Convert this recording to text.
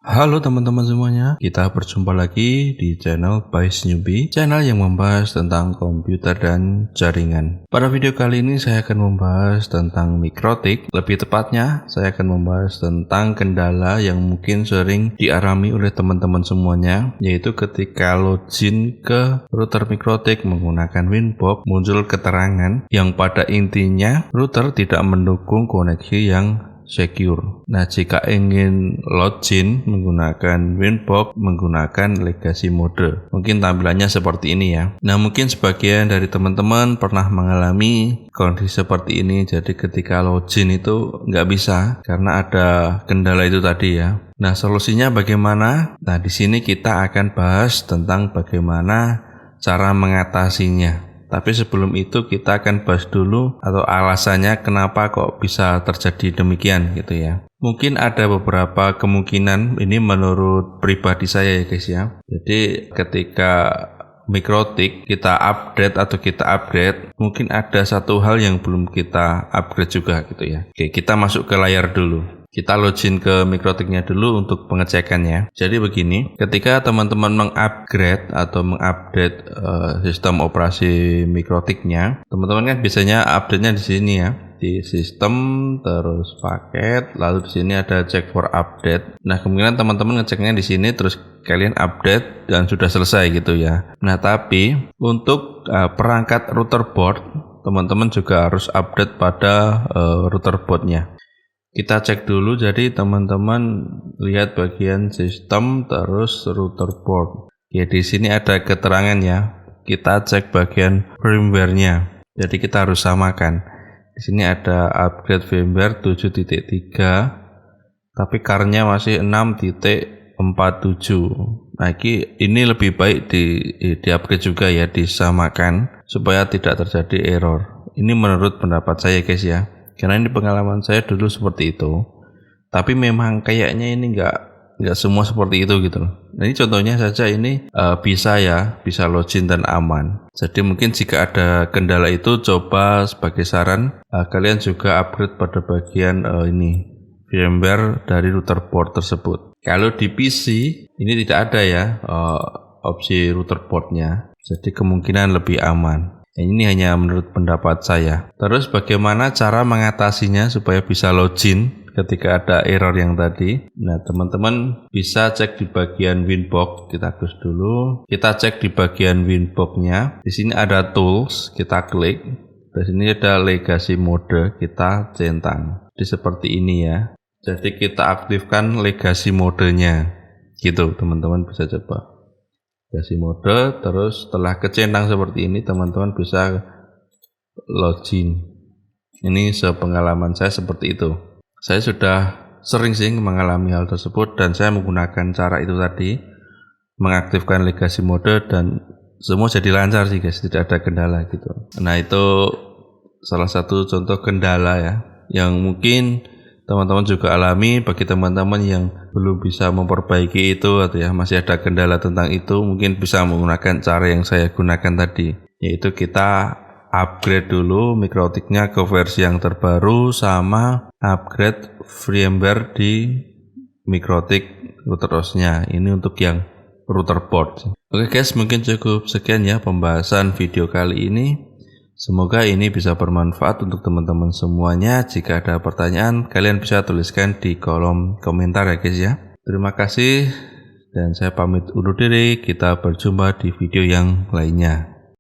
Halo teman-teman semuanya, kita berjumpa lagi di channel Bais Newbie, channel yang membahas tentang komputer dan jaringan. Pada video kali ini saya akan membahas tentang mikrotik, lebih tepatnya saya akan membahas tentang kendala yang mungkin sering dialami oleh teman-teman semuanya, yaitu ketika login ke router mikrotik menggunakan Winbox muncul keterangan yang pada intinya router tidak mendukung koneksi yang secure. Nah, jika ingin login menggunakan Winbox menggunakan legacy mode, mungkin tampilannya seperti ini ya. Nah, mungkin sebagian dari teman-teman pernah mengalami kondisi seperti ini. Jadi ketika login itu nggak bisa karena ada kendala itu tadi ya. Nah, solusinya bagaimana? Nah, di sini kita akan bahas tentang bagaimana cara mengatasinya. Tapi sebelum itu kita akan bahas dulu atau alasannya kenapa kok bisa terjadi demikian gitu ya. Mungkin ada beberapa kemungkinan, ini menurut pribadi saya ya guys ya. Jadi ketika mikrotik kita update atau kita upgrade, mungkin ada satu hal yang belum kita upgrade juga gitu ya. Oke, kita masuk ke layar dulu. Kita login ke mikrotiknya dulu untuk pengecekannya. Jadi begini, ketika teman-teman mengupgrade atau mengupdate sistem operasi mikrotiknya, teman-teman kan biasanya update-nya di sini ya, di sistem, terus paket, lalu di sini ada check for update. Nah, kemungkinan teman-teman ngeceknya di sini, terus kalian update dan sudah selesai gitu ya. Nah, tapi untuk perangkat router board, teman-teman juga harus update pada router boardnya. Kita cek dulu, jadi teman-teman lihat bagian sistem terus router board. Ya, di sini ada keterangan ya. Kita cek bagian firmware-nya. Jadi kita harus samakan. Di sini ada upgrade firmware 7.3, tapi car-nya masih 6.47. Nah, ini lebih baik di upgrade juga ya, disamakan supaya tidak terjadi error. Ini menurut pendapat saya guys ya. Karena ini pengalaman saya dulu seperti itu. Tapi memang kayaknya ini nggak semua seperti itu gitu loh. Nah, ini contohnya saja ini bisa login dan aman. Jadi mungkin jika ada kendala itu, coba sebagai saran kalian juga upgrade pada bagian ini firmware dari router board tersebut. Kalau di PC ini tidak ada ya opsi router boardnya. Jadi kemungkinan lebih aman. Ini hanya menurut pendapat saya. Terus bagaimana cara mengatasinya supaya bisa login ketika ada error yang tadi? Nah, teman-teman bisa cek di bagian Winbox. Kita close dulu. Kita cek di bagian Winbox-nya. Di sini ada tools, kita klik. Di sini ada legacy mode, kita centang. Jadi seperti ini ya. Jadi kita aktifkan legacy modenya. Gitu, teman-teman bisa coba. Legacy mode, terus setelah kecentang seperti ini teman-teman bisa login. Ini sepengalaman saya seperti itu. Saya sudah sering sih mengalami hal tersebut dan saya menggunakan cara itu tadi, mengaktifkan legacy mode, dan semua jadi lancar sih guys, tidak ada kendala gitu. Nah, itu salah satu contoh kendala ya yang mungkin teman-teman juga alami. Bagi teman-teman yang belum bisa memperbaiki itu atau ya masih ada kendala tentang itu, mungkin bisa menggunakan cara yang saya gunakan tadi, yaitu kita upgrade dulu mikrotiknya ke versi yang terbaru sama upgrade firmware di mikrotik router OS-nya. Ini untuk yang router board. Oke guys, mungkin cukup sekian ya pembahasan video kali ini. Semoga ini bisa bermanfaat untuk teman-teman semuanya. Jika ada pertanyaan, kalian bisa tuliskan di kolom komentar ya guys ya. Terima kasih dan saya pamit undur diri. Kita berjumpa di video yang lainnya.